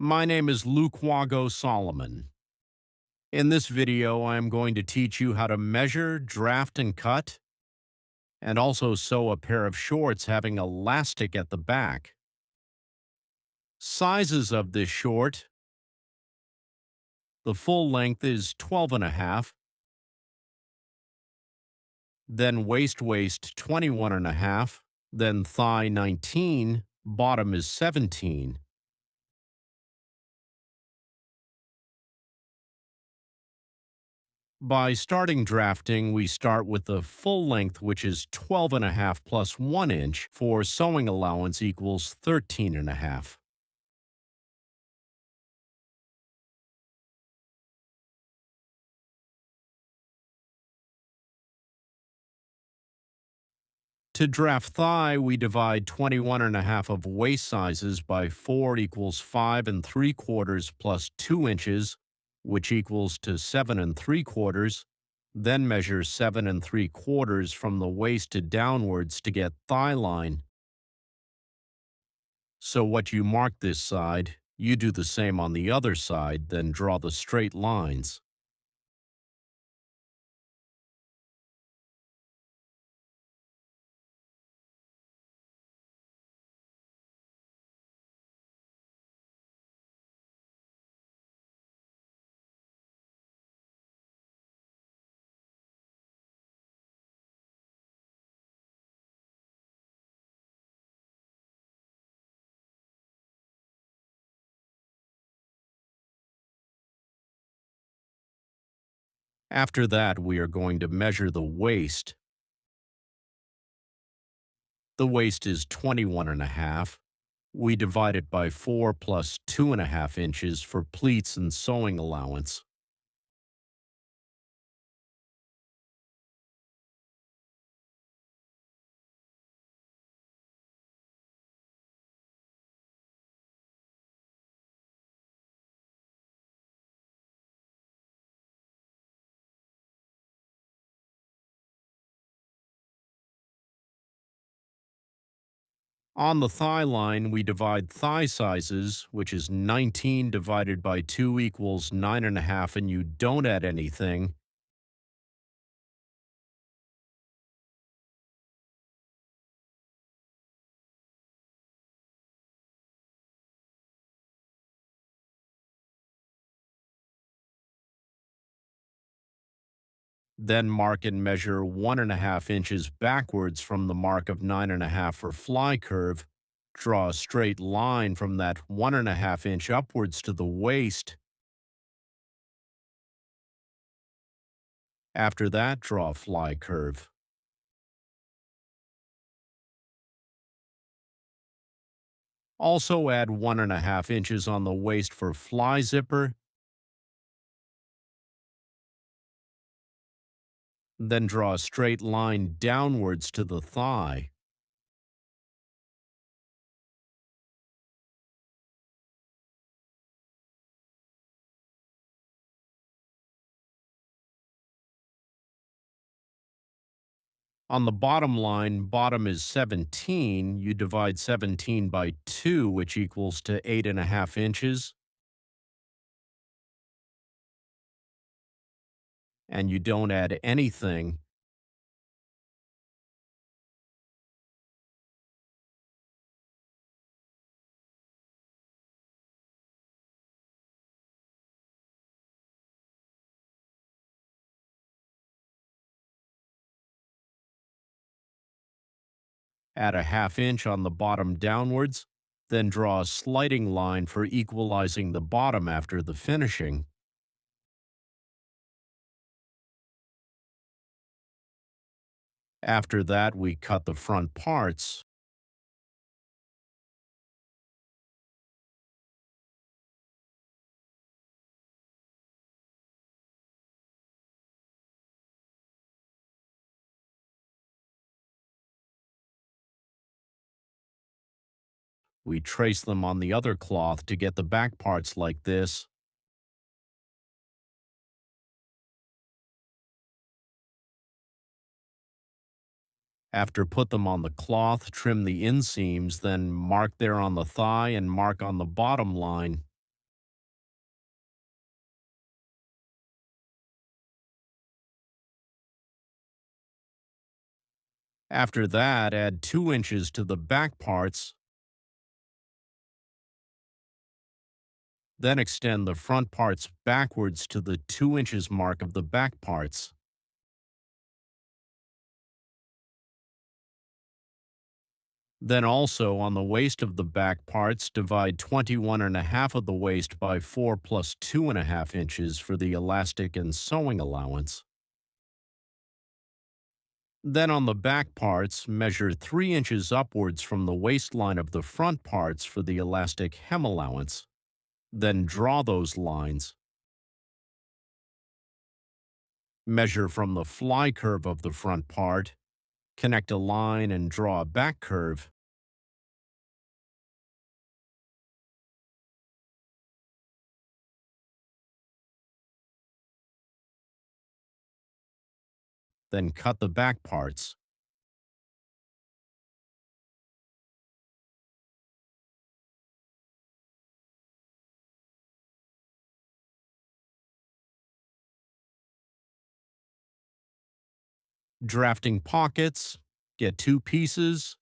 My name is Luke Wago Solomon. In this video, I am going to teach you how to measure, draft, and cut, and also sew a pair of shorts having elastic at the back. Sizes of this short: the full length is 12.5, then waist 21.5, then thigh 19, bottom is 17. By starting drafting, we start with the full length, which is 12.5 plus 1 inch for sewing allowance equals 13.5. To draft thigh, we divide 21.5 of waist sizes by 4 equals 5 3/4 plus 2 inches, which equals to 7 3/4. Then measure 7 3/4 from the waist to downwards to get thigh line. So what you mark this side, you do the same on the other side, then draw the straight lines. After that, we are going to measure the waist. The waist is 21.5. We divide it by 4 plus 2.5 inches for pleats and sewing allowance. On the thigh line, we divide thigh sizes, which is 19 divided by 2 equals 9.5, and you don't add anything. Then mark and measure 1.5 inches backwards from the mark of 9.5 for fly curve. Draw a straight line from that 1.5 inch upwards to the waist. After that, draw a fly curve. Also add 1.5 inches on the waist for fly zipper. Then draw a straight line downwards to the thigh. On the bottom line, bottom is 17. You divide 17 by 2, which equals to 8.5 inches. And you don't add anything. Add a half inch on the bottom downwards. Then draw a sliding line for equalizing the bottom after the finishing. After that, we cut the front parts. We trace them on the other cloth to get the back parts like this. After put them on the cloth, trim the inseams, then mark there on the thigh and mark on the bottom line. After that, add 2 inches to the back parts, then extend the front parts backwards to the 2 inches mark of the back parts. Then also on the waist of the back parts, divide 21.5 of the waist by 4 plus 2.5 inches for the elastic and sewing allowance. Then on the back parts, measure 3 inches upwards from the waistline of the front parts for the elastic hem allowance. Then draw those lines. Measure from the fly curve of the front part, connect a line and draw a back curve. Then cut the back parts. Drafting pockets, get 2 pieces,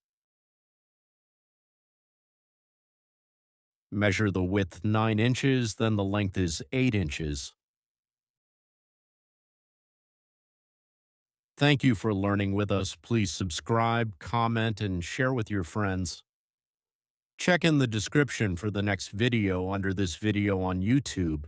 measure the width 9 inches, then the length is 8 inches. Thank you for learning with us. Please subscribe, comment, and share with your friends. Check in the description for the next video under this video on YouTube.